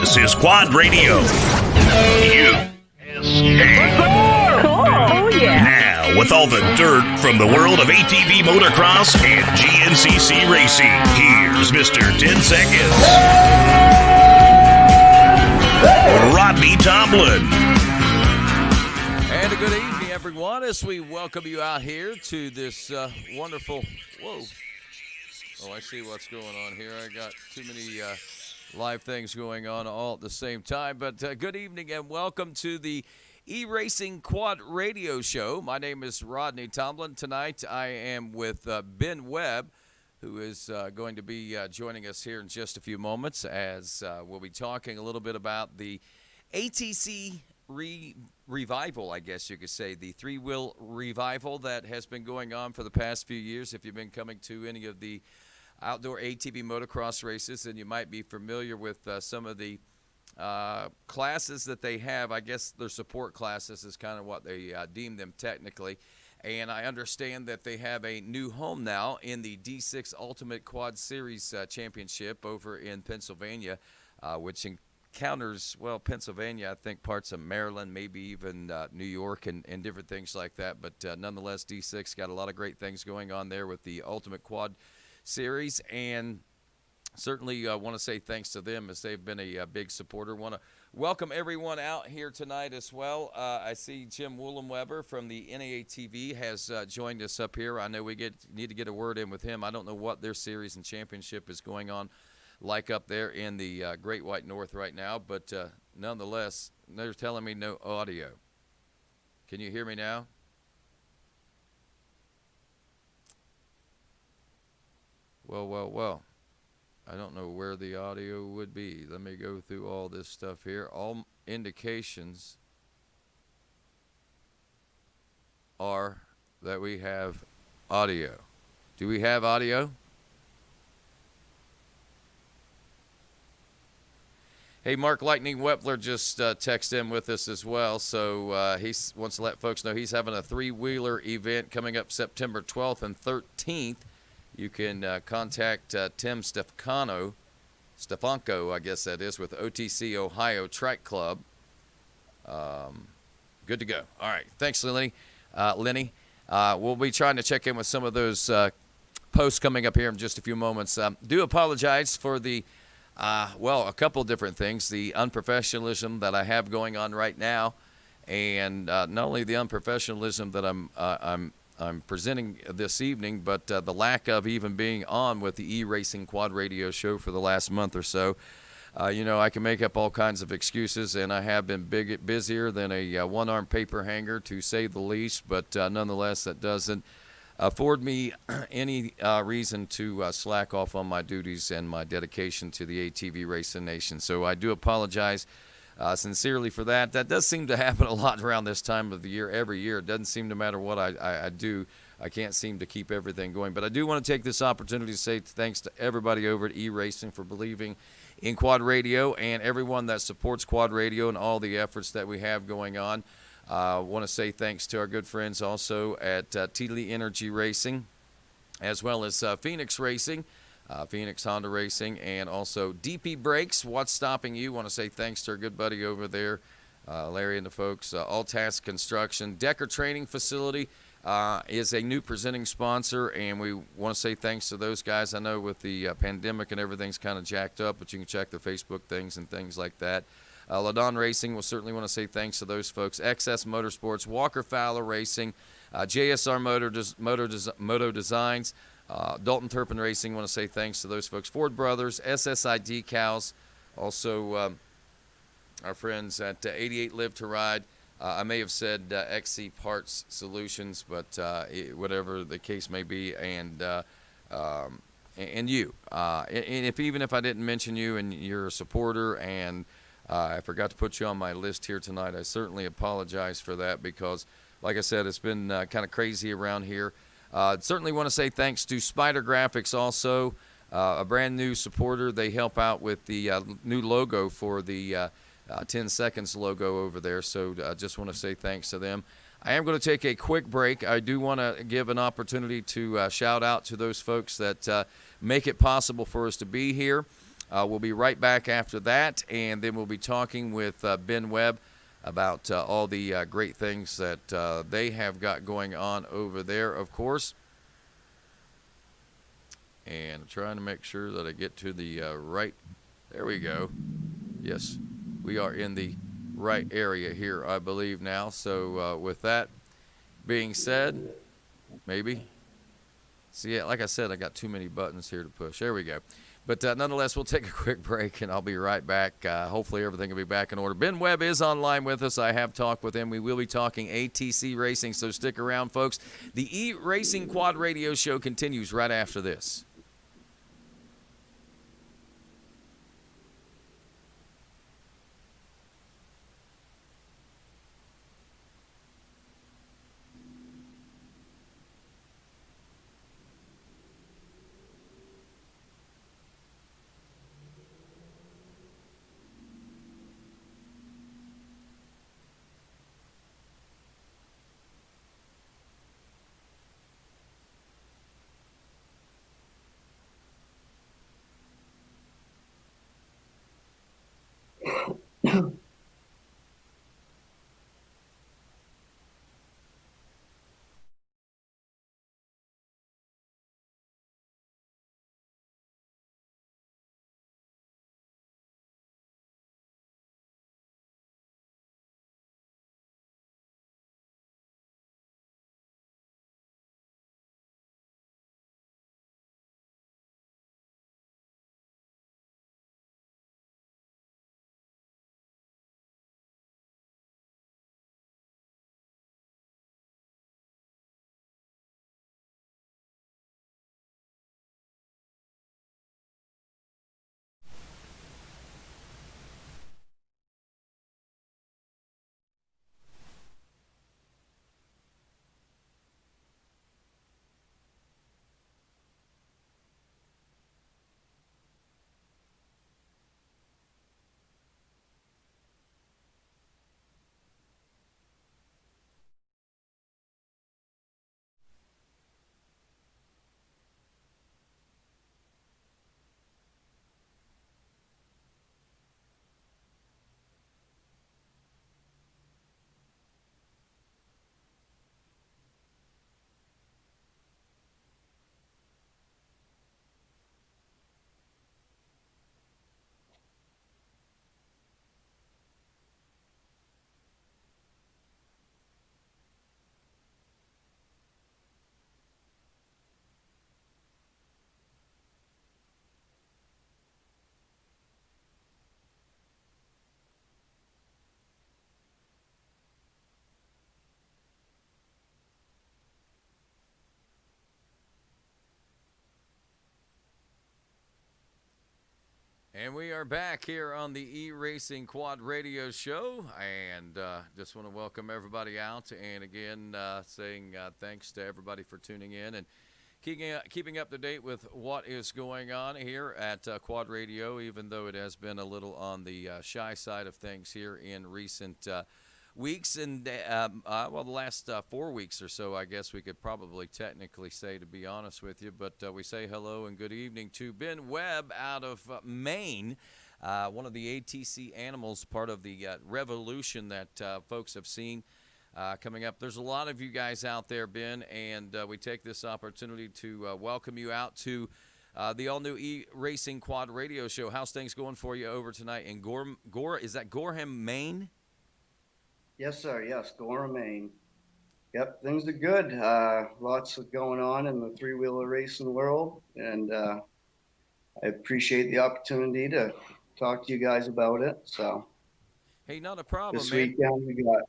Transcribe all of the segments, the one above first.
This is Quad Radio. Oh, yeah. Now, with all the dirt from the world of ATV motocross and GNCC racing, here's Mr. 10 Seconds, Rodney Tomlin. And a good evening, everyone, as we welcome you out here to this wonderful, oh, I see what's going on here. I got too many live things going on all at the same time. But good evening and welcome to the E-Racing Quad Radio Show. My name is Rodney Tomlin. Tonight I am with Ben Webb, who is going to be joining us here in just a few moments as we'll be talking a little bit about the ATC revival, I guess you could say, the three-wheel revival that has been going on for the past few years. If you've been coming to any of the outdoor ATV motocross races, and you might be familiar with some of the classes that they have. I guess their support classes is kind of what they deem them technically. And I understand that they have a new home now in the D6 Ultimate Quad Series Championship over in Pennsylvania, which encounters, well, Pennsylvania, I think parts of Maryland, maybe even New York and different things like that. But nonetheless, D6 got a lot of great things going on there with the Ultimate Quad Series, and certainly want to say thanks to them as they've been a big supporter. Want to welcome everyone out here tonight as well. I see Jim Woolenweber from the NAATV has joined us up here. I know we need to get a word in with him. I don't know what their series and championship is going on like up there in the Great White North right now, but nonetheless, they're telling me no audio. Can you hear me now? Well. I don't know where the audio would be. Let me go through all this stuff here. All indications are that we have audio. Do we have audio? Hey, Mark Lightning Wepler just texted in with us as well. So he wants to let folks know he's having a three-wheeler event coming up September 12th and 13th. You can contact Tim Stefanko, I guess that is, with OTC Ohio Track Club. Good to go. All right. Thanks, Lenny. We'll be trying to check in with some of those posts coming up here in just a few moments. Do apologize for the, a couple of different things. The unprofessionalism that I have going on right now, and not only the unprofessionalism that I'm presenting this evening, but the lack of even being on with the E-Racing Quad Radio show for the last month or so. I can make up all kinds of excuses, and I have been busier than a one-armed paper hanger, to say the least, but nonetheless, that doesn't afford me any reason to slack off on my duties and my dedication to the ATV Racing Nation. So I do apologize sincerely for that. That does seem to happen a lot around this time of the year. Every year, it doesn't seem, no matter what I do, I can't seem to keep everything going. But I do want to take this opportunity to say thanks to everybody over at E-Racing for believing in Quad Radio, and everyone that supports Quad Radio and all the efforts that we have going on. I want to say thanks to our good friends also at Tealy Energy Racing, as well as Phoenix Racing, Phoenix Honda Racing, and also DP Brakes. What's stopping you? Want to say thanks to our good buddy over there, Larry and the folks. All Task Construction. Decker Training Facility is a new presenting sponsor, and we want to say thanks to those guys. I know with the pandemic and everything's kind of jacked up, but you can check their Facebook things and things like that. Ladon Racing, we'll certainly want to say thanks to those folks. XS Motorsports, Walker Fowler Racing, JSR Moto Designs, Dalton Turpin Racing, want to say thanks to those folks. Ford Brothers, SSI Decals, also our friends at 88 Live to Ride. I may have said XC Parts Solutions, but whatever the case may be, and you. And even if I didn't mention you and you're a supporter, and I forgot to put you on my list here tonight, I certainly apologize for that, because, like I said, it's been kind of crazy around here. Certainly want to say thanks to Spider Graphics also, a brand new supporter. They help out with the new logo for the 10 Seconds logo over there, so just want to say thanks to them. I am going to take a quick break. I do want to give an opportunity to shout out to those folks that make it possible for us to be here. We'll be right back after that, and then we'll be talking with Ben Webb about all the great things that they have got going on over there, of course. And I'm trying to make sure that I get to the right. There we go. Yes, we are in the right area here, I believe now. So with that being said, maybe. See, like I said, I got too many buttons here to push. There we go. But nonetheless, we'll take a quick break, and I'll be right back. Hopefully everything will be back in order. Ben Webb is online with us. I have talked with him. We will be talking ATC racing, so stick around, folks. The E-Racing Quad Radio Show continues right after this. And we are back here on the E-Racing Quad Radio Show, and just want to welcome everybody out, and again, saying thanks to everybody for tuning in and keeping up to date with what is going on here at Quad Radio, even though it has been a little on the shy side of things here in recent weeks, and the last 4 weeks or so, I guess we could probably technically say, to be honest with you. But we say hello and good evening to Ben Webb out of Maine, one of the ATC animals, part of the revolution that folks have seen coming up. There's a lot of you guys out there, Ben, and we take this opportunity to welcome you out to the all-new E-Racing Quad Radio Show. How's things going for you over tonight in is that Gorham, Maine? Yes, sir. Yes, Gorham, Maine. Yep, things are good. Lots of going on in the three-wheeler racing world, and I appreciate the opportunity to talk to you guys about it. So, hey, not a problem, this man. weekend we got.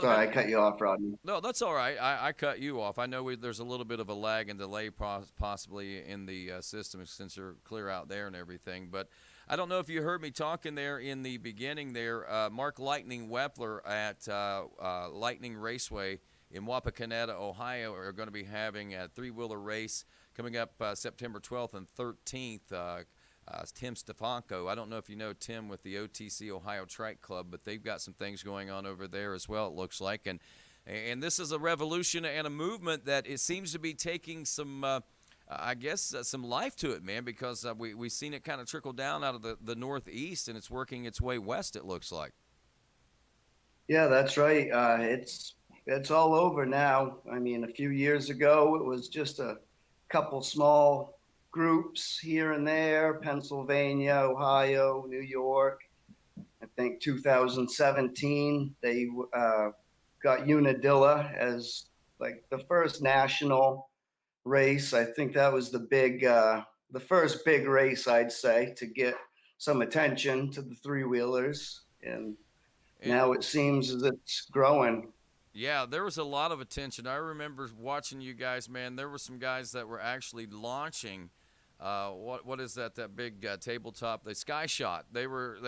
Sorry, I cut you off, Rodney. No, that's all right. I cut you off. I know there's a little bit of a lag and delay possibly in the system since you're clear out there and everything. But I don't know if you heard me talking there in the beginning there. Mark Lightning Wepler at Lightning Raceway in Wapakoneta, Ohio, are going to be having a three-wheeler race coming up September 12th and 13th. Tim Stefanko. I don't know if you know Tim with the OTC Ohio Trike Club, but they've got some things going on over there as well, it looks like. And this is a revolution and a movement that it seems to be taking some I guess some life to it, man, because we've seen it kind of trickle down out of the Northeast, and it's working its way west, it looks like. Yeah, that's right. It's all over now. I mean, a few years ago, it was just a couple small groups here and there, Pennsylvania, Ohio, New York. I think 2017, they got Unadilla as like the first national race. I think that was the first big race, I'd say, to get some attention to the three wheelers. And And now it seems as it's growing. yeah, there was a lot of attention. I remember watching you guys, man. There were some guys that were actually launching. What is that? That big tabletop, the Sky Shot. They were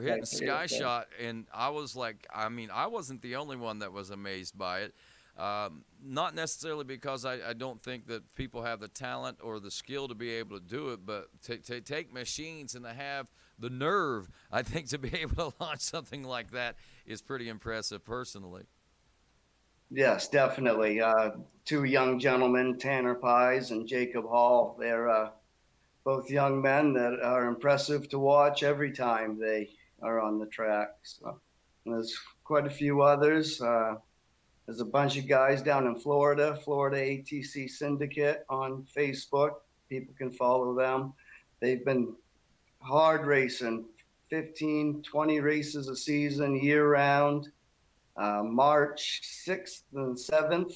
hitting Sky Shot, and I was like, I mean, I wasn't the only one that was amazed by it. Not necessarily because I don't think that people have the talent or the skill to be able to do it, but to take machines and to have the nerve, I think, to be able to launch something like that is pretty impressive personally. Yes, definitely. Two young gentlemen, Tanner Pies and Jacob Hall. They're both young men that are impressive to watch every time they are on the track. So there's quite a few others. There's a bunch of guys down in Florida ATC Syndicate on Facebook. People can follow them. They've been hard racing, 15, 20 races a season, year round. March 6th and 7th,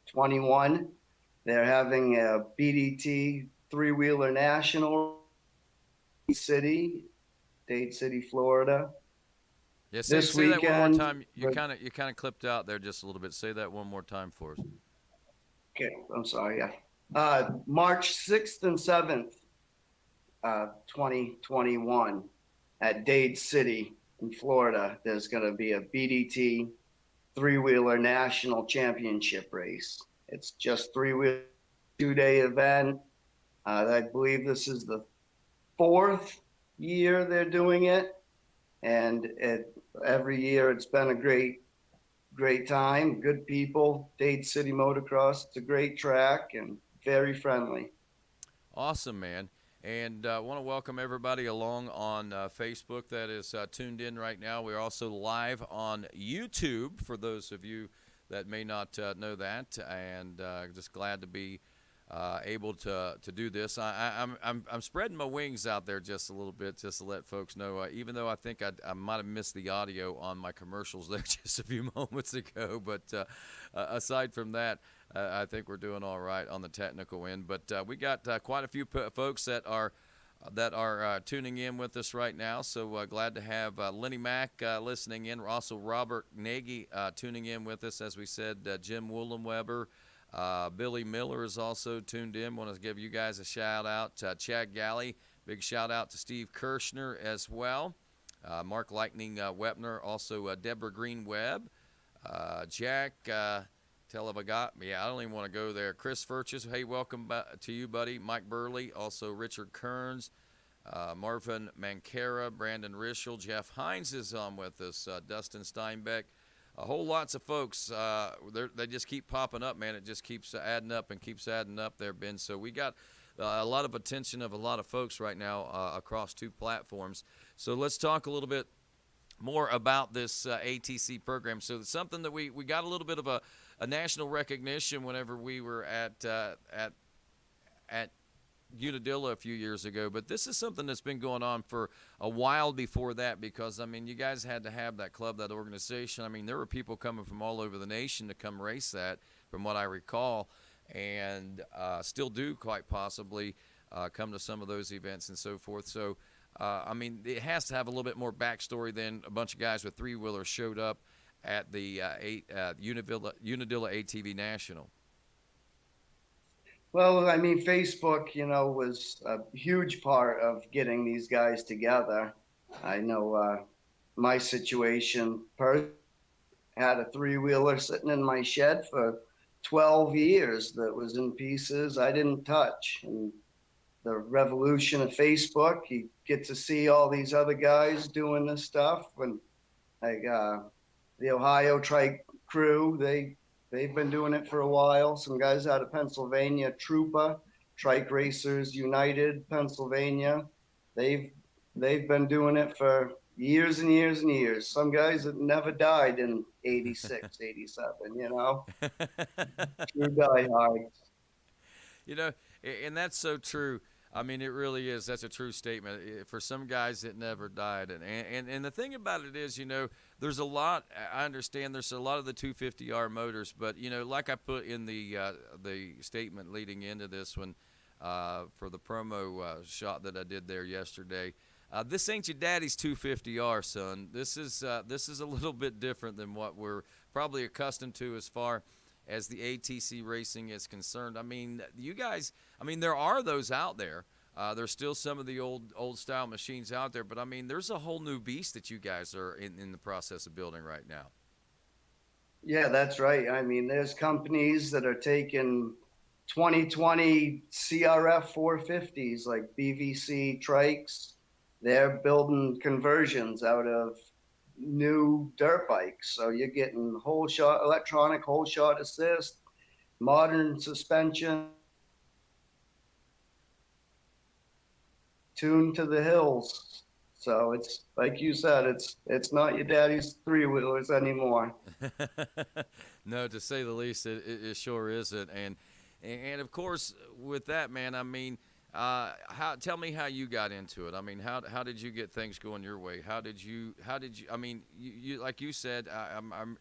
21, they're having a BDT three-wheeler national city, Dade City, Florida. Yeah, This say that one more weekend, time. You kind of clipped out there just a little bit. Say that one more time for us. okay, I'm sorry, yeah. March 6th and 7th, 2021, at Dade City in Florida, there's going to be a BDT three-wheeler national championship race. It's just three-wheel, 2-day event. I believe this is the 4th year they're doing it. And every year it's been a great time, good people, Dade City Motocross. It's a great track and very friendly. Awesome, man. And I want to welcome everybody along on Facebook that is tuned in right now. We're also live on YouTube for those of you that may not know that. And just glad to be able to do this. I'm spreading my wings out there just a little bit, just to let folks know. Even though I think I might have missed the audio on my commercials there just a few moments ago, but aside from that, I think we're doing all right on the technical end. But we got quite a few folks that are tuning in with us right now. So glad to have Lenny Mack listening in. Also Robert Nagy tuning in with us, as we said. Jim Woolenweber. Billy Miller is also tuned in. Want to give you guys a shout out. Chad Galley, big shout out to Steve Kirshner as well. Mark Lightning Wepner, also Deborah Green Webb. Jack Televagot, yeah, I don't even want to go there. Chris Furches, hey, welcome to you, buddy. Mike Burley, also Richard Kearns. Marvin Mankara, Brandon Rischel, Jeff Hines is on with us. Dustin Steinbeck. A whole lots of folks. They just keep popping up, man. It just keeps adding up and keeps adding up there, Ben. So we got a lot of attention of a lot of folks right now across two platforms. So let's talk a little bit more about this ATC program. So it's something that we got a little bit of a national recognition whenever we were at Unadilla a few years ago, but this is something that's been going on for a while before that, because I mean, you guys had to have that club, that organization. I mean, there were people coming from all over the nation to come race that, from what I recall, and still do quite possibly come to some of those events and so forth. So I mean, it has to have a little bit more backstory than a bunch of guys with three-wheelers showed up at the Unadilla ATV National. Well, I mean, Facebook, was a huge part of getting these guys together. I know my situation had a three-wheeler sitting in my shed for 12 years that was in pieces I didn't touch. And the revolution of Facebook, you get to see all these other guys doing this stuff. And like the Ohio Trike crew, they they've been doing it for a while. Some guys out of Pennsylvania, Troopa, Trike Racers United, Pennsylvania. They've they've been doing it for years and years and years. Some guys that never died in 86, 87, true diehards. You know, and that's so true. I mean, it really is. That's a true statement. For some guys, it never died. And the thing about it is, there's a lot. I understand there's a lot of the 250R motors, but like I put in the statement leading into this one for the promo shot that I did there yesterday. This ain't your daddy's 250R, son. This is a little bit different than what we're probably accustomed to as far as the ATC racing is concerned. I mean, you guys, there are those out there. There's still some of the old style machines out there, but I mean, there's a whole new beast that you guys are in the process of building right now. Yeah, that's right. I mean, there's companies that are taking 2020 CRF 450s like BVC trikes. They're building conversions out of new dirt bikes. So you're getting electronic whole shot assist, modern suspension, tuned to the hills. So it's like you said, it's not your daddy's three wheelers anymore. No, to say the least, it sure isn't. And of course, with that, man, tell me how you got into it. I mean, how did you get things going your way? How did you? I mean, you like you said,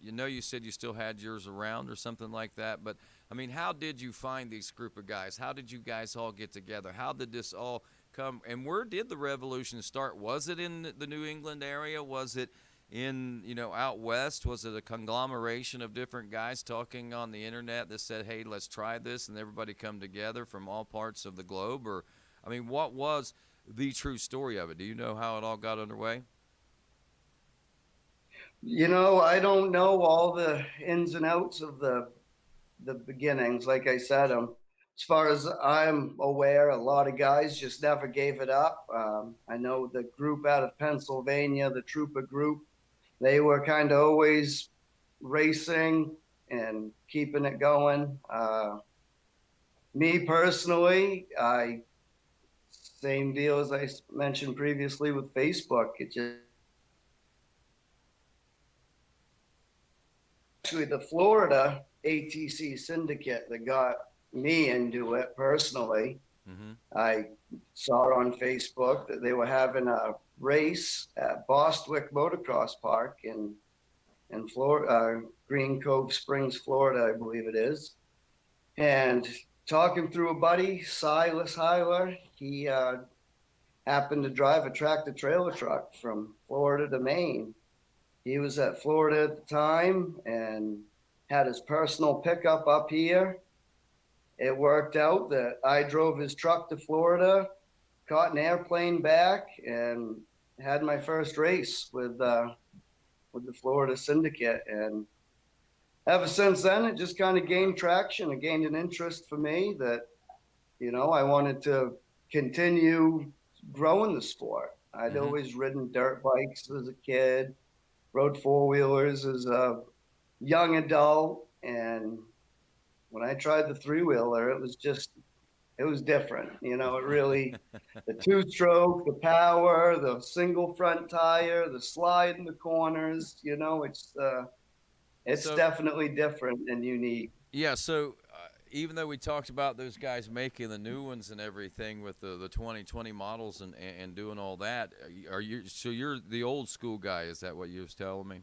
you said you still had yours around or something like that. But I mean, how did you find these group of guys? How did you guys all get together? How did this all come? And where did the revolution start? Was it in the New England area? Was it in out west? Was it a conglomeration of different guys talking on the internet that said, hey, let's try this, and everybody come together from all parts of the globe? Or I mean, what was the true story of it? Do you know how it all got underway? I don't know all the ins and outs of the beginnings. Like I said, as far as I'm aware, a lot of guys just never gave it up. I know the group out of Pennsylvania, the Trooper group, they were kind of always racing and keeping it going. Me personally, same deal as I mentioned previously with Facebook. It just actually the Florida ATC syndicate that got me into it personally. Mm-hmm. I saw on Facebook that they were having a race at Bostwick Motocross Park in Florida, Green Cove Springs, Florida, I believe it is. And talking through a buddy, Silas Heiler, he happened to drive a tractor trailer truck from Florida to Maine. He was at Florida at the time and had his personal pickup up here. It worked out that I drove his truck to Florida, caught an airplane back, and had my first race with the Florida syndicate. And ever since then, it just kind of gained traction. It gained an interest for me that, I wanted to continue growing the sport. I'd always ridden dirt bikes as a kid, rode four-wheelers as a young adult, and when I tried the three-wheeler, it was different. It really, the two-stroke, the power, the single front tire, the slide in the corners, it's definitely different and unique. Yeah, so even though we talked about those guys making the new ones and everything with the 2020 models and doing all that, you're the old school guy, is that what you was telling me?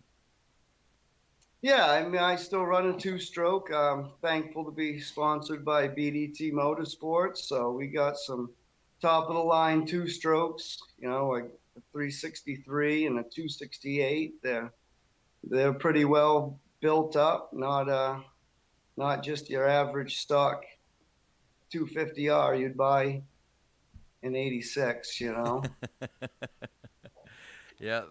Yeah, I still run a two-stroke. I'm thankful to be sponsored by BDT Motorsports. So we got some top-of-the-line two-strokes, like a 363 and a 268. They're pretty well built up, not just your average stock 250R you'd buy in 86, Yeah,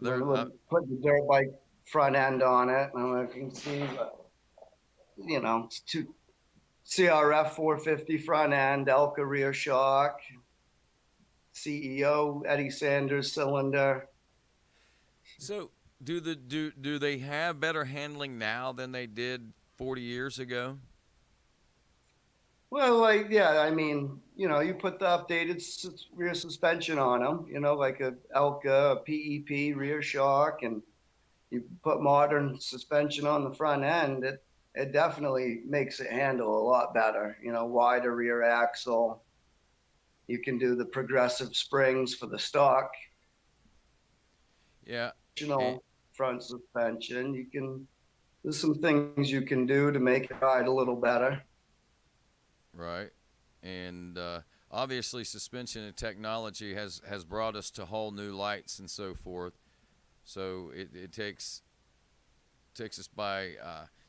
they're put the dirt bike front end on it. I don't know if you can see, but it's two CRF 450 front end, Elka rear shock, CEO Eddie Sanders cylinder. So do they have better handling now than they did 40 years ago? Well, like, yeah, I mean, you put the updated rear suspension on them, like a Elka, a PEP rear shock, and you put modern suspension on the front end. It definitely makes it handle a lot better. Wider rear axle. You can do the progressive springs for the stock. Yeah. And, Additional front suspension. There's some things you can do to make it ride a little better. right. And obviously, suspension and technology has brought us to whole new lights and so forth. So it takes us by.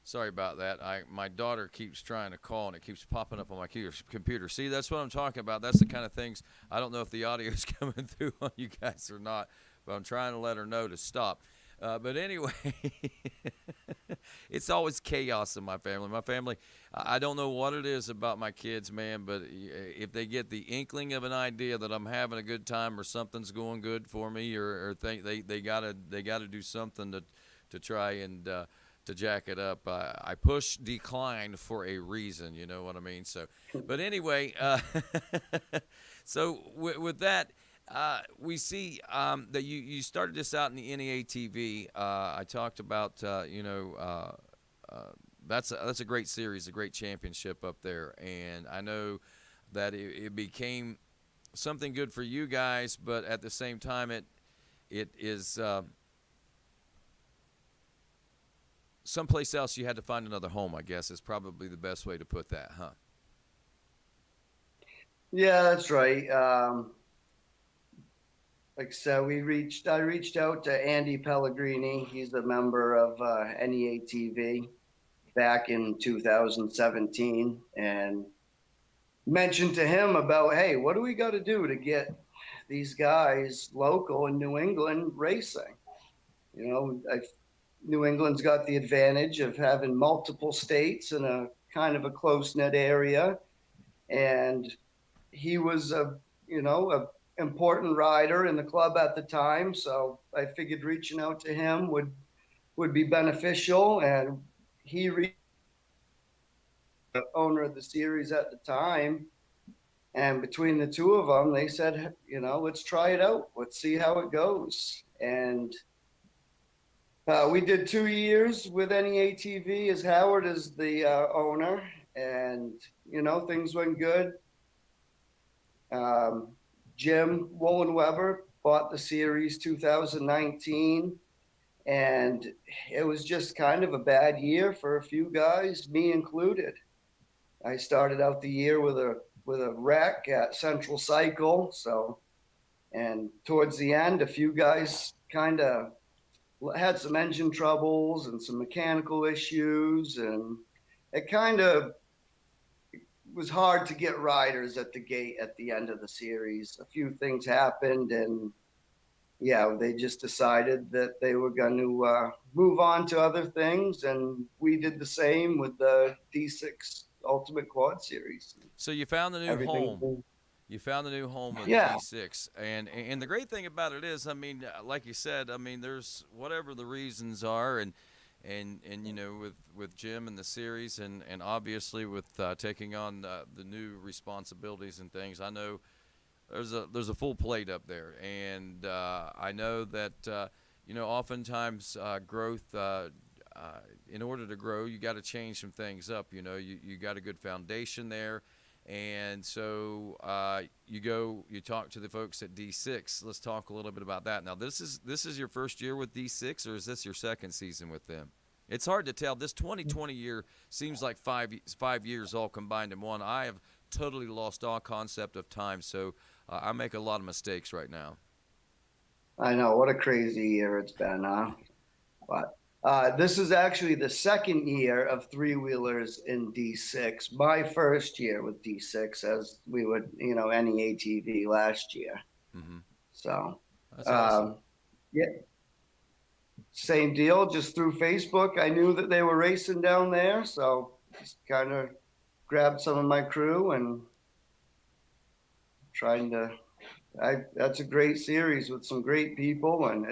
Sorry about that. My daughter keeps trying to call and it keeps popping up on my computer. See, that's what I'm talking about. That's the kind of things. I don't know if the audio is coming through on you guys or not, but I'm trying to let her know to stop. But anyway, it's always chaos in my family. My family, I don't know what it is about my kids, man, but if they get the inkling of an idea that I'm having a good time or something's going good for me, or think they gotta do something to try and to jack it up. I push decline for a reason, you know what I mean? So, but anyway, so with that. We see that you started this out in the NEATV. I talked about that's a great series, a great championship up there, and I know that it became something good for you guys, but at the same time, it is someplace else you had to find another home. I guess is probably the best way to put that, huh? Yeah, that's right. Like I said, I reached out to Andy Pellegrini. He's a member of NEATV back in 2017, and mentioned to him about, hey, what do we got to do to get these guys local in New England racing? You know, New England's got the advantage of having multiple states in a kind of a close knit area, and he was a important rider in the club at the time. So I figured reaching out to him would be beneficial. And he reached the owner of the series at the time. And between the two of them, they said, let's try it out. Let's see how it goes. And we did 2 years with NEATV as Howard is the owner. And, things went good. Jim Wollenweber bought the series 2019, and it was just kind of a bad year for a few guys, me included. I started out the year with a wreck at Central Cycle, and towards the end, a few guys kind of had some engine troubles and some mechanical issues, and it kind of was hard to get riders at the gate at the end of the series. A few things happened, and yeah, they just decided that they were going to move on to other things, and we did the same with the D6 Ultimate Quad Series. So you found a new home. You found a new home with yeah. D6, and the great thing about it is, I mean, like you said, I mean, there's whatever the reasons are, and with Jim and the series, and obviously with taking on the new responsibilities and things, I know there's a full plate up there, and I know that oftentimes growth. In order to grow, you got to change some things up. You got a good foundation there. And so you talk to the folks at D6. Let's talk a little bit about that. Now, this is your first year with D6, or is this your second season with them? It's hard to tell. This 2020 year seems like 5 years all combined in one. I have totally lost all concept of time, so I make a lot of mistakes right now. I know, what a crazy year it's been, huh? But this is actually the second year of three-wheelers in D6. My first year with D6, as we would, NEATV last year. Mm-hmm. So, that's awesome. Yeah, same deal. Just through Facebook, I knew that they were racing down there, so just kind of grabbed some of my crew and trying to. That's a great series with some great people, and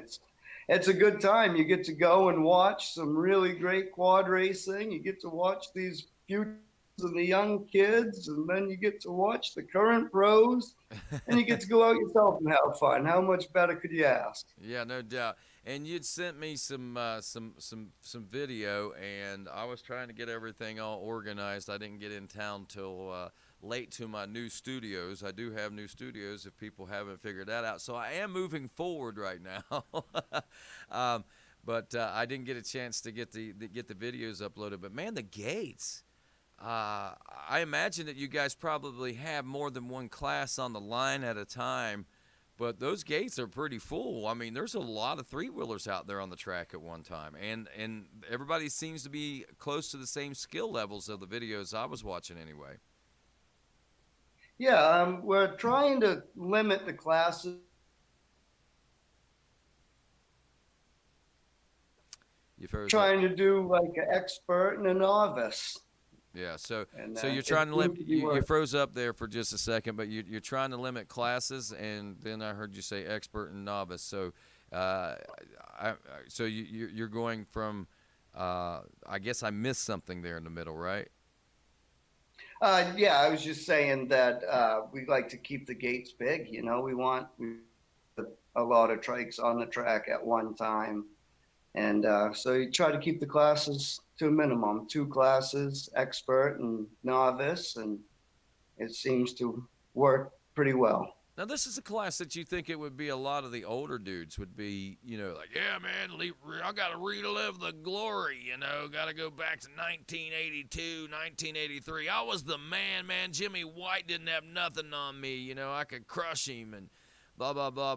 it's a good time. You get to go and watch some really great quad racing. You get to watch these futures and the young kids, and then you get to watch the current pros, and you get to go out yourself and have fun. How much better could you ask? Yeah, no doubt. And you'd sent me some video, and I was trying to get everything all organized. I didn't get in town till late to my new studios. I do have new studios if people haven't figured that out. So I am moving forward right now. But I didn't get a chance to get the videos uploaded. But man, the gates. I imagine that you guys probably have more than one class on the line at a time. But those gates are pretty full. I mean, there's a lot of three-wheelers out there on the track at one time. And everybody seems to be close to the same skill levels of the videos I was watching anyway. Yeah, we're trying to limit the classes. Trying to do like an expert and a novice. Yeah, so you're trying to limit. You froze up there for just a second, but you're trying to limit classes, and then I heard you say expert and novice. So, you're going from. I guess I missed something there in the middle, right? Yeah, I was just saying that we like to keep the gates big. You know, we want a lot of trikes on the track at one time. And so you try to keep the classes to a minimum, 2 classes, expert and novice, and it seems to work pretty well. Now, this is a class that you think it would be a lot of the older dudes would be, like, yeah, man, I got to relive the glory, got to go back to 1982, 1983. I was the man. Jimmy White didn't have nothing on me. I could crush him and blah, blah, blah.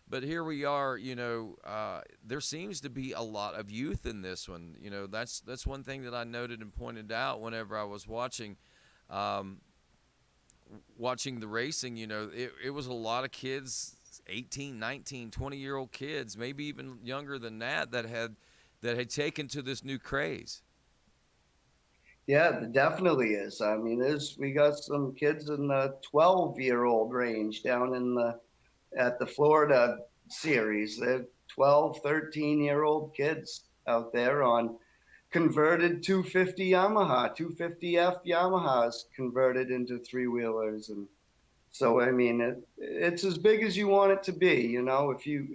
But here we are, there seems to be a lot of youth in this one. That's one thing that I noted and pointed out whenever I was watching the racing. It was a lot of kids, 18, 19, 20-year-old kids, maybe even younger than that had taken to this new craze. Yeah, it definitely is. I mean, we got some kids in the 12-year-old range down at the Florida series. They're 12, 13-year-old kids out there on converted 250 Yamaha, 250F Yamahas converted into three-wheelers. And so, I mean, it's as big as you want it to be,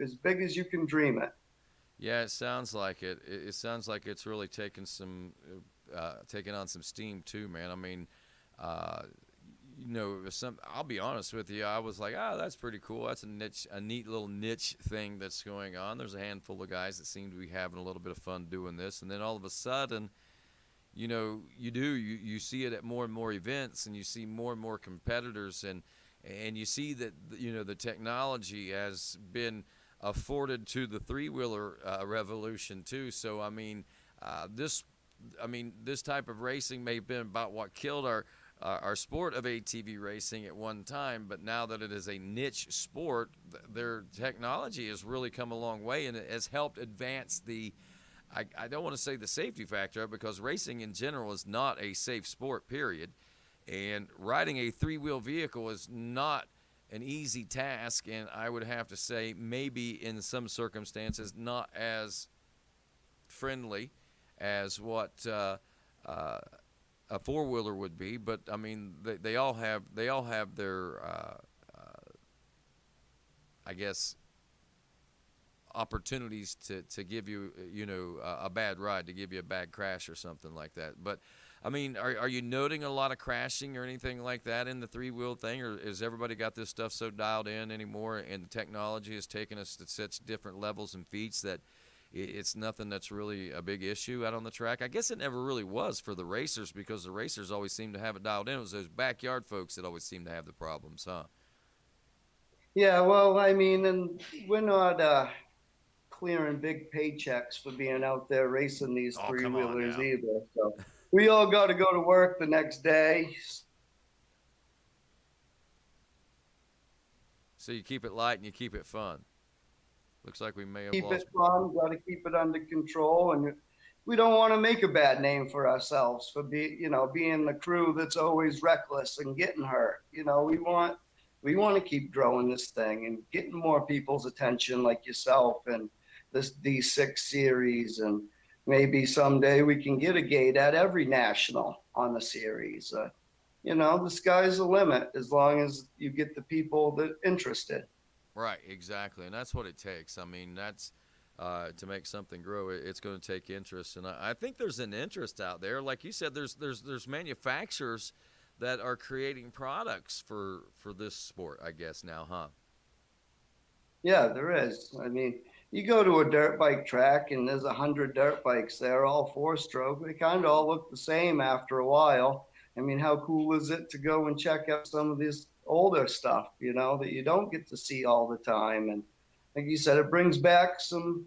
as big as you can dream it. Yeah, it sounds like it. It sounds like it's really taking on some steam too, man. I mean, I'll be honest with you. I was like, that's pretty cool. That's a neat little niche thing that's going on. There's a handful of guys that seem to be having a little bit of fun doing this, and then all of a sudden, you see it at more and more events, and you see more and more competitors, and you see that the technology has been afforded to the three-wheeler revolution too. So I mean, this type of racing may have been about what killed our sport of ATV racing at one time, but now that it is a niche sport, their technology has really come a long way, and it has helped advance I don't want to say the safety factor, because racing in general is not a safe sport, period. And riding a three-wheel vehicle is not an easy task, and I would have to say maybe in some circumstances not as friendly as what a four-wheeler would be. But I mean, they all have their I guess opportunities to give you a bad ride, to give you a bad crash or something like that. But I mean, are you noting a lot of crashing or anything like that in the three-wheel thing, or has everybody got this stuff so dialed in anymore, and the technology has taken us to such different levels and feats that it's nothing that's really a big issue out on the track? I guess it never really was for the racers, because the racers always seem to have it dialed in. It was those backyard folks that always seem to have the problems, huh? Yeah, well, I mean, and we're not clearing big paychecks for being out there racing these three-wheelers either. So we all got to go to work the next day. So you keep it light and you keep it fun. Looks like we may have keep lost. It fun, got to keep it under control, and we don't want to make a bad name for ourselves for being the crew that's always reckless and getting hurt. We want to keep growing this thing and getting more people's attention, like yourself, and this D6 series, and maybe someday we can get a gate at every national on the series. The sky's the limit as long as you get the people that interested. Right, exactly, and that's what it takes. I mean, that's to make something grow. It's going to take interest, and I think there's an interest out there. Like you said, there's manufacturers that are creating products for this sport, I guess now, huh? Yeah, there is. I mean, you go to a dirt bike track and there's 100 dirt bikes there, all four-stroke. They kind of all look the same after a while. I mean, how cool is it to go and check out some of this older stuff, that you don't get to see all the time? And like you said, it brings back some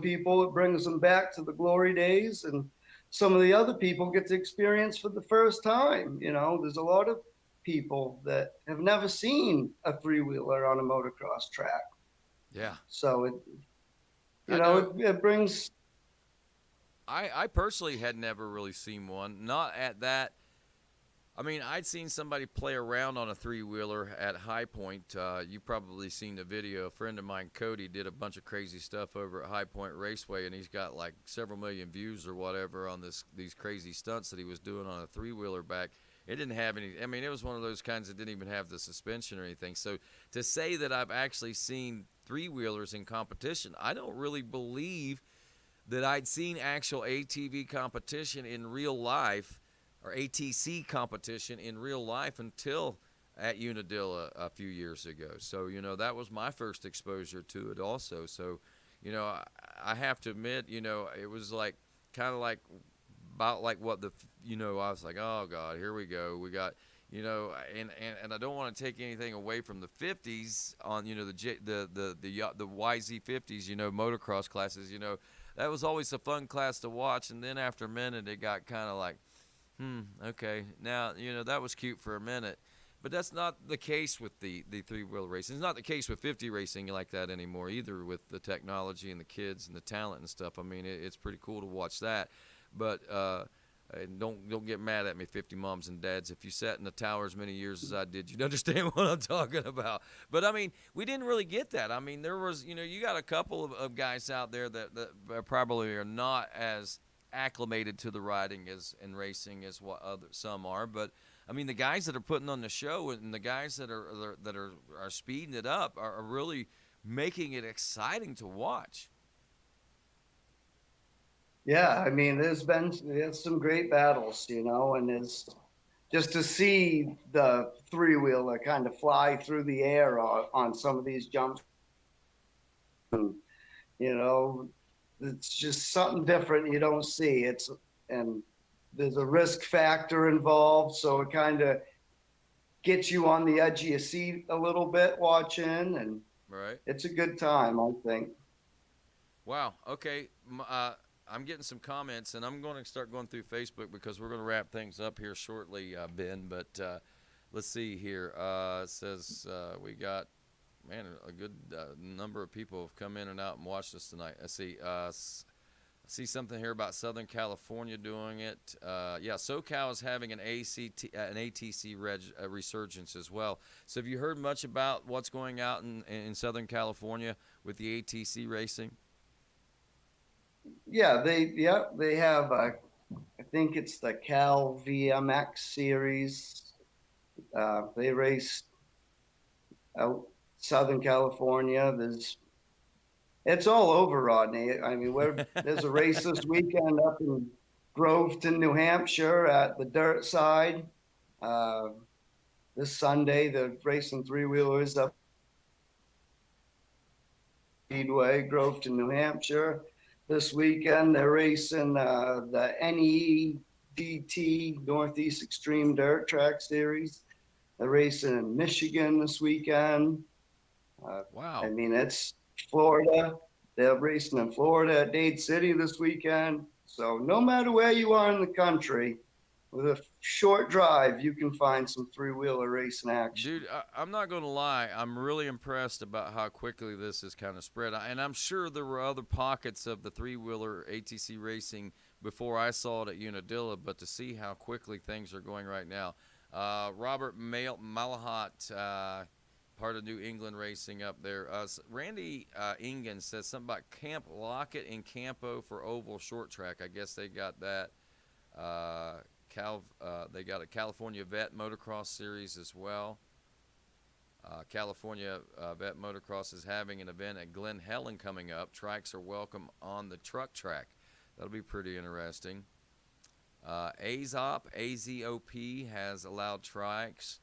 people. It brings them back to the glory days, and some of the other people get to experience for the first time. There's a lot of people that have never seen a three-wheeler on a motocross track. Yeah. So I know. it brings. I personally had never really seen one. Not at that. I mean, I'd seen somebody play around on a three-wheeler at High Point. You've probably seen the video. A friend of mine, Cody, did a bunch of crazy stuff over at High Point Raceway, and he's got like several million views or whatever on these crazy stunts that he was doing on a three-wheeler back. It didn't have any. I mean, it was one of those kinds that didn't even have the suspension or anything. So to say that I've actually seen three-wheelers in competition, I don't really believe that I'd seen actual ATV competition in real life, or ATC competition in real life, until at Unadilla a few years ago. So, that was my first exposure to it also. So, I have to admit, it was like kind of like about like what I was like, oh God, here we go. We got, and I don't want to take anything away from the 50s on, the YZ50s, motocross classes, that was always a fun class to watch. And then after a minute, it got kind of like, okay. Now, that was cute for a minute, but that's not the case with the three-wheel racing. It's not the case with 50 racing like that anymore either, with the technology and the kids and the talent and stuff. I mean, it's pretty cool to watch that, but and don't get mad at me, 50 moms and dads. If you sat in the tower as many years as I did, you'd understand what I'm talking about. But I mean, we didn't really get that. I mean, there was, you got a couple of guys out there that probably are not as acclimated to the riding and racing as what some are. But I mean, the guys that are putting on the show and the guys that are speeding it up are really making it exciting to watch. Yeah, I mean, there's some great battles, and it's just to see the three-wheeler kind of fly through the air on some of these jumps. And, it's just something different you don't see. And there's a risk factor involved, so it kind of gets you on the edge of your seat a little bit watching, and Right. it's a good time, I think. Wow. Okay. I'm getting some comments, and I'm going to start going through Facebook because we're going to wrap things up here shortly, Ben. But let's see here. It says we got, man, a good number of people have come in and out and watched us tonight. I see something here about Southern California doing it. Yeah, SoCal is having an ATC resurgence as well. So have you heard much about what's going out in Southern California with the ATC racing? Yeah, they have I think it's the Cal VMX series. They race out Southern California. It's all over, Rodney. I mean, there's a race this weekend up in Groveton, New Hampshire at the dirt side. This Sunday, they're racing three-wheelers up Speedway, Groveton, New Hampshire. This weekend, they're racing the NEDT, Northeast Extreme Dirt Track Series. They're racing in Michigan this weekend. Wow. I mean, it's Florida. They're racing in Florida at Dade City this weekend. So no matter where you are in the country, with a short drive, you can find some three-wheeler racing action. Dude, I'm not going to lie. I'm really impressed about how quickly this has kind of spread. And I'm sure there were other pockets of the three-wheeler ATC racing before I saw it at Unadilla, but to see how quickly things are going right now. Robert Malahat, part of New England racing up there. Randy Ingen says something about Camp Lockett and Campo for oval short track. I guess they got that. They got a California Vet Motocross Series as well. California Vet Motocross is having an event at Glen Helen coming up. Trikes are welcome on the truck track. That'll be pretty interesting. AZOP has allowed trikes.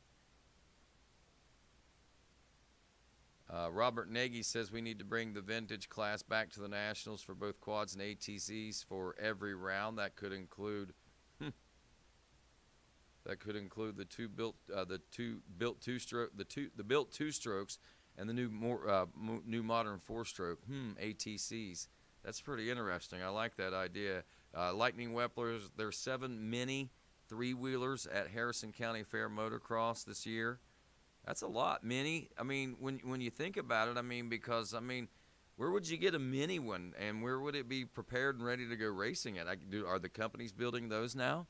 Robert Nagy says we need to bring the vintage class back to the Nationals for both quads and ATCs for every round. That could include the built two strokes and the new modern 4-stroke ATCs. That's pretty interesting. I like that idea. Lightning Wepplers, there's 7 mini 3-wheelers at Harrison County Fair Motocross this year. That's a lot, mini. I mean, when you think about it, I mean, because, I mean, where would you get a mini one, and where would it be prepared and ready to go racing at? Are the companies building those now?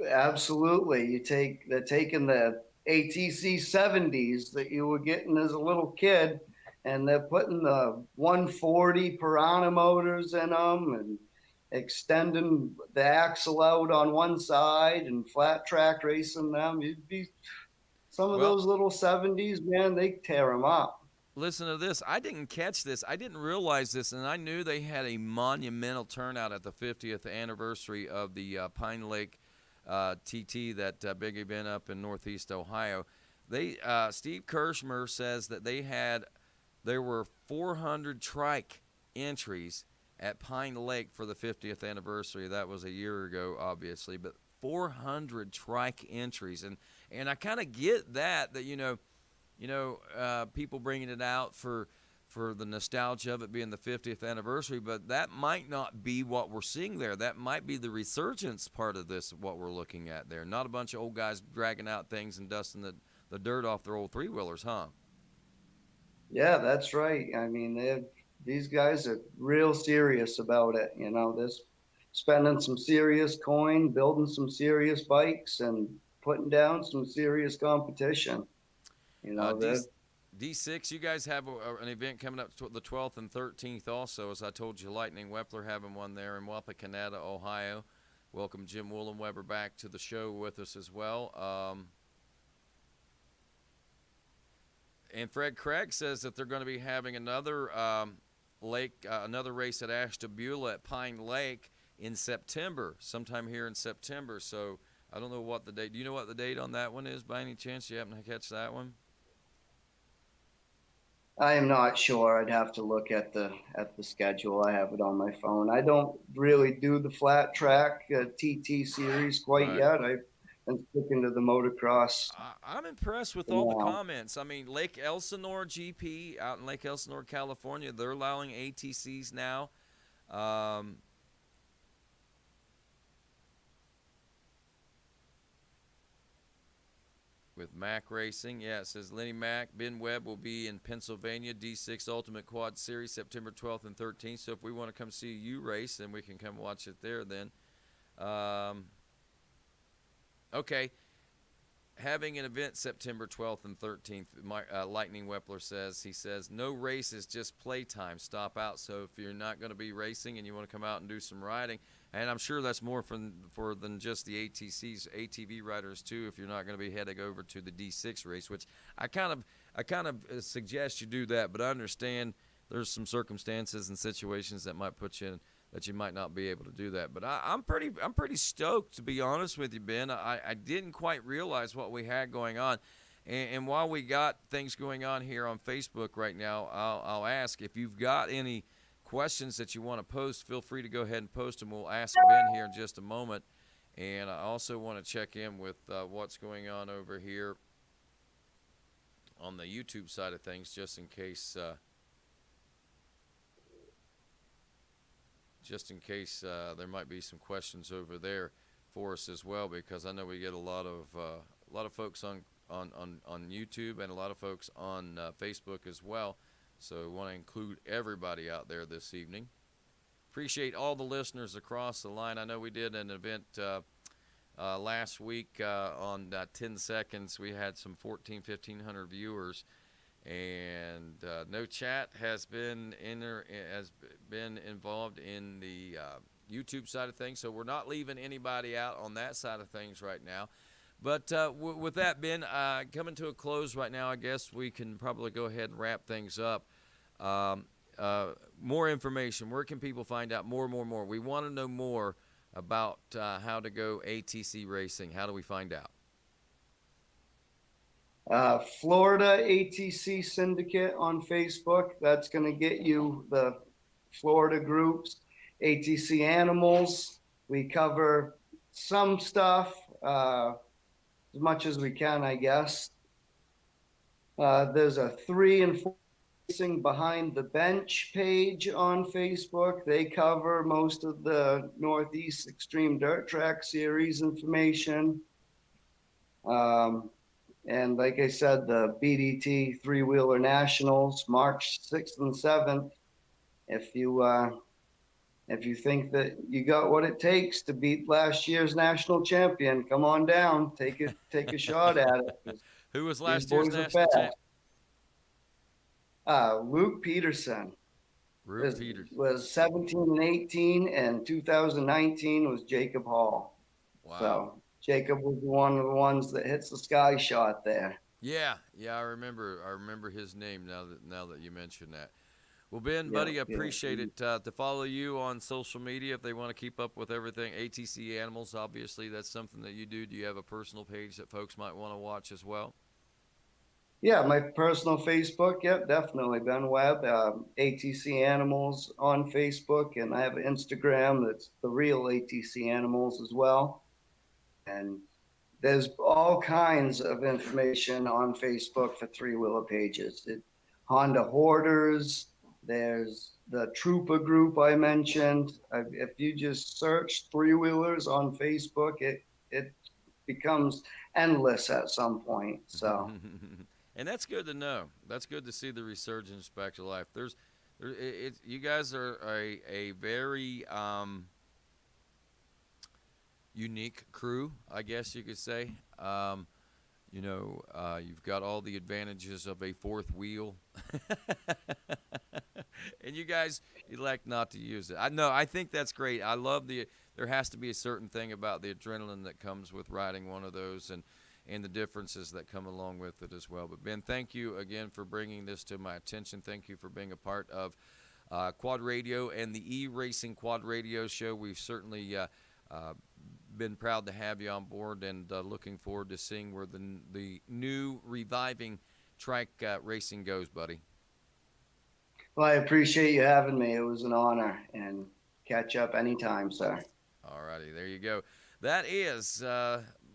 Absolutely. They're taking the ATC 70s that you were getting as a little kid, and they're putting the 140 Piranha motors in them and extending the axle out on one side and flat track racing them. You'd be some of those little 70s, man, they tear them up. Listen to this. I didn't catch this. I didn't realize this, and I knew they had a monumental turnout at the 50th anniversary of the Pine Lake TT, that big event up in Northeast Ohio. Steve Kirschmer says that there were 400 trike entries at Pine Lake for the 50th anniversary. That was a year ago, obviously, but 400 trike entries, and I kind of get that people bringing it out for the nostalgia of it being the 50th anniversary, but that might not be what we're seeing there. That might be the resurgence part of this, what we're looking at there. Not a bunch of old guys dragging out things and dusting the dirt off their old 3-wheelers, huh? Yeah, that's right. I mean, these guys are real serious about it. They're spending some serious coin, building some serious bikes, and putting down some serious competition. D6, you guys have an event coming up the 12th and 13th also. As I told you, Lightning Wepler having one there in Wapakoneta, Ohio. Welcome Jim Woolenweber back to the show with us as well. And Fred Craig says that they're going to be having another another race at Ashtabula at Pine Lake in September, sometime here in September. So I don't know what the date. Do you know what the date on that one is by any chance? You happen to catch that one? I am not sure. I'd have to look at the schedule. I have it on my phone. I don't really do the flat track TT series quite yet. I've been sticking to the motocross. I'm impressed with all the comments. I mean, Lake Elsinore GP out in Lake Elsinore, California, they're allowing ATCs now. With Mac Racing. Yeah, it says Lenny Mac. Ben Webb will be in Pennsylvania, D6 Ultimate Quad Series, September 12th and 13th. So if we want to come see you race, then we can come watch it there then. Okay. Having an event September 12th and 13th, Lightning Wepler says, he says, no race is just playtime. Stop out. So if you're not going to be racing and you want to come out and do some riding, and I'm sure that's more for than just the ATCs, ATV riders too, if you're not going to be heading over to the D6 race, which I kind of suggest you do that, but I understand there's some circumstances and situations that might put you in that you might not be able to do that. But I'm pretty stoked, to be honest with you, Ben. I didn't quite realize what we had going on. And while we got things going on here on Facebook right now, I'll ask if you've got any questions that you want to post, feel free to go ahead and post them. We'll ask Ben here in just a moment. And I also want to check in with what's going on over here on the YouTube side of things, just in case there might be some questions over there for us as well, because I know we get a lot of folks on YouTube and a lot of folks on Facebook as well. So we want to include everybody out there this evening. Appreciate all the listeners across the line. I know we did an event last week on 10 Seconds. We had some 1,500 viewers, and no chat has been involved in the YouTube side of things. So we're not leaving anybody out on that side of things right now. But with that, Ben, coming to a close right now, I guess we can probably go ahead and wrap things up. More information. Where can people find out more? We want to know more about how to go ATC racing. How do we find out? Florida ATC Syndicate on Facebook. That's going to get you the Florida groups. ATC Animals. We cover some stuff as much as we can, I guess. There's a 3 and 4 Racing Behind the Bench page on Facebook. They cover most of the Northeast Extreme Dirt Track Series information. And like I said, the BDT Three-Wheeler Nationals, March 6th and 7th. If you think that you got what it takes to beat last year's national champion, come on down, take a shot at it. Who was last year's national champion? Luke Peterson. Luke Peterson was 17 and 18, and 2019 was Jacob Hall. Wow. So Jacob was one of the ones that hits the sky shot there. Yeah, I remember his name now that you mention that. Well, Ben, buddy, I appreciate it. To follow you on social media if they want to keep up with everything. ATC Animals, obviously, that's something that you do. Do you have a personal page that folks might want to watch as well? Yeah, my personal Facebook, yep, definitely. Ben Webb, ATC Animals on Facebook, and I have an Instagram that's the real ATC Animals as well. And there's all kinds of information on Facebook for three-wheeler pages. Honda Hoarders, there's the Trooper group I mentioned. If you just search three-wheelers on Facebook, it becomes endless at some point. So. And that's good to know. That's good to see the resurgence back to life. You guys are a very unique crew, I guess you could say. You've got all the advantages of a fourth wheel, and you guys elect not to use it. I think that's great. I love there has to be a certain thing about the adrenaline that comes with riding one of those, and the differences that come along with it as well. But Ben, thank you again for bringing this to my attention. Thank you for being a part of QuadRadio and the E-Racing QuadRadio show. We've certainly been proud to have you on board, and looking forward to seeing where the new reviving trike racing goes, buddy. Well, I appreciate you having me. It was an honor, and catch up anytime, sir. All righty, there you go. That is...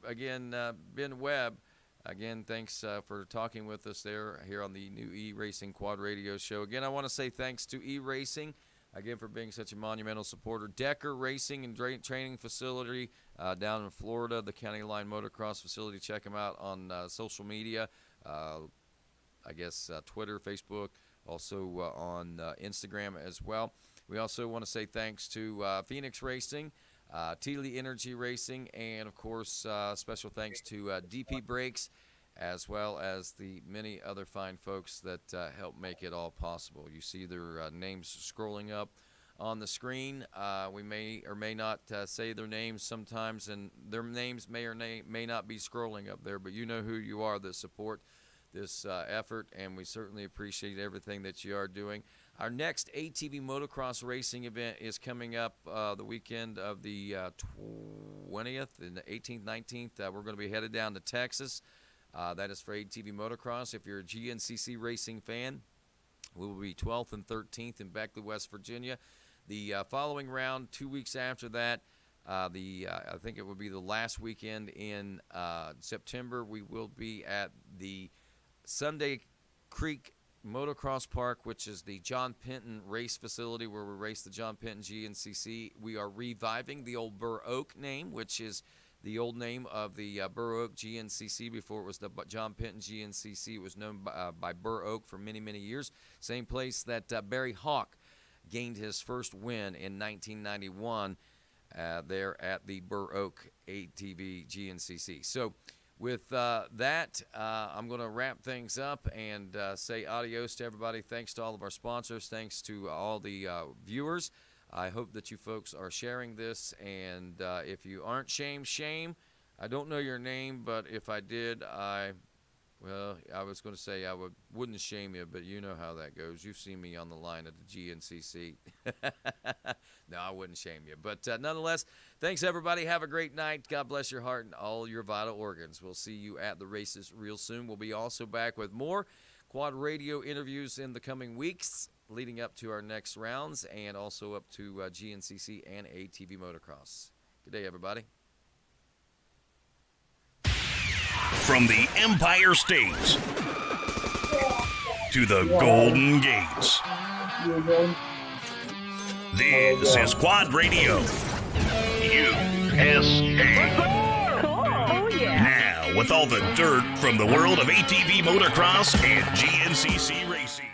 Again, Ben Webb, again, thanks for talking with us here on the new E-Racing QuadRadio show. Again, I want to say thanks to E-Racing, again, for being such a monumental supporter. Decker Racing and Training Facility down in Florida, the County Line Motocross Facility. Check them out on social media, Twitter, Facebook, also on Instagram as well. We also want to say thanks to Phoenix Racing, Teely Energy Racing, and of course special thanks to DP Brakes, as well as the many other fine folks that help make it all possible. You see their names scrolling up on the screen. We may or may not say their names sometimes, and their names may or may not be scrolling up there, but you know who you are that support this effort, and we certainly appreciate everything that you are doing. Our next ATV motocross racing event is coming up the weekend of the 20th and the 18th, 19th. We're going to be headed down to Texas. That is for ATV motocross. If you're a GNCC racing fan, we will be 12th and 13th in Beckley, West Virginia. The following round, 2 weeks after that, I think it will be the last weekend in September, we will be at the Sunday Creek Motocross Park, which is the John Penton race facility where we race the John Penton GNCC. We are reviving the old Burr Oak name, which is the old name of the Burr Oak GNCC. Before it was the John Penton GNCC. It was known by Burr Oak for many, many years. Same place that Barry Hawk gained his first win in 1991. there at the Burr Oak ATV GNCC. So with that, I'm going to wrap things up and say adios to everybody. Thanks to all of our sponsors. Thanks to all the viewers. I hope that you folks are sharing this. And if you aren't, shame. I don't know your name, but if I did, I was going to say I wouldn't shame you, but you know how that goes. You've seen me on the line at the GNCC. No, I wouldn't shame you. But nonetheless, thanks, everybody. Have a great night. God bless your heart and all your vital organs. We'll see you at the races real soon. We'll be also back with more Quad Radio interviews in the coming weeks leading up to our next rounds and also up to GNCC and ATV Motocross. Good day, everybody. From the Empire State to the Golden Gates, this is Quad Radio USA. Oh, yeah. Now, with all the dirt from the world of ATV motocross and GNCC racing.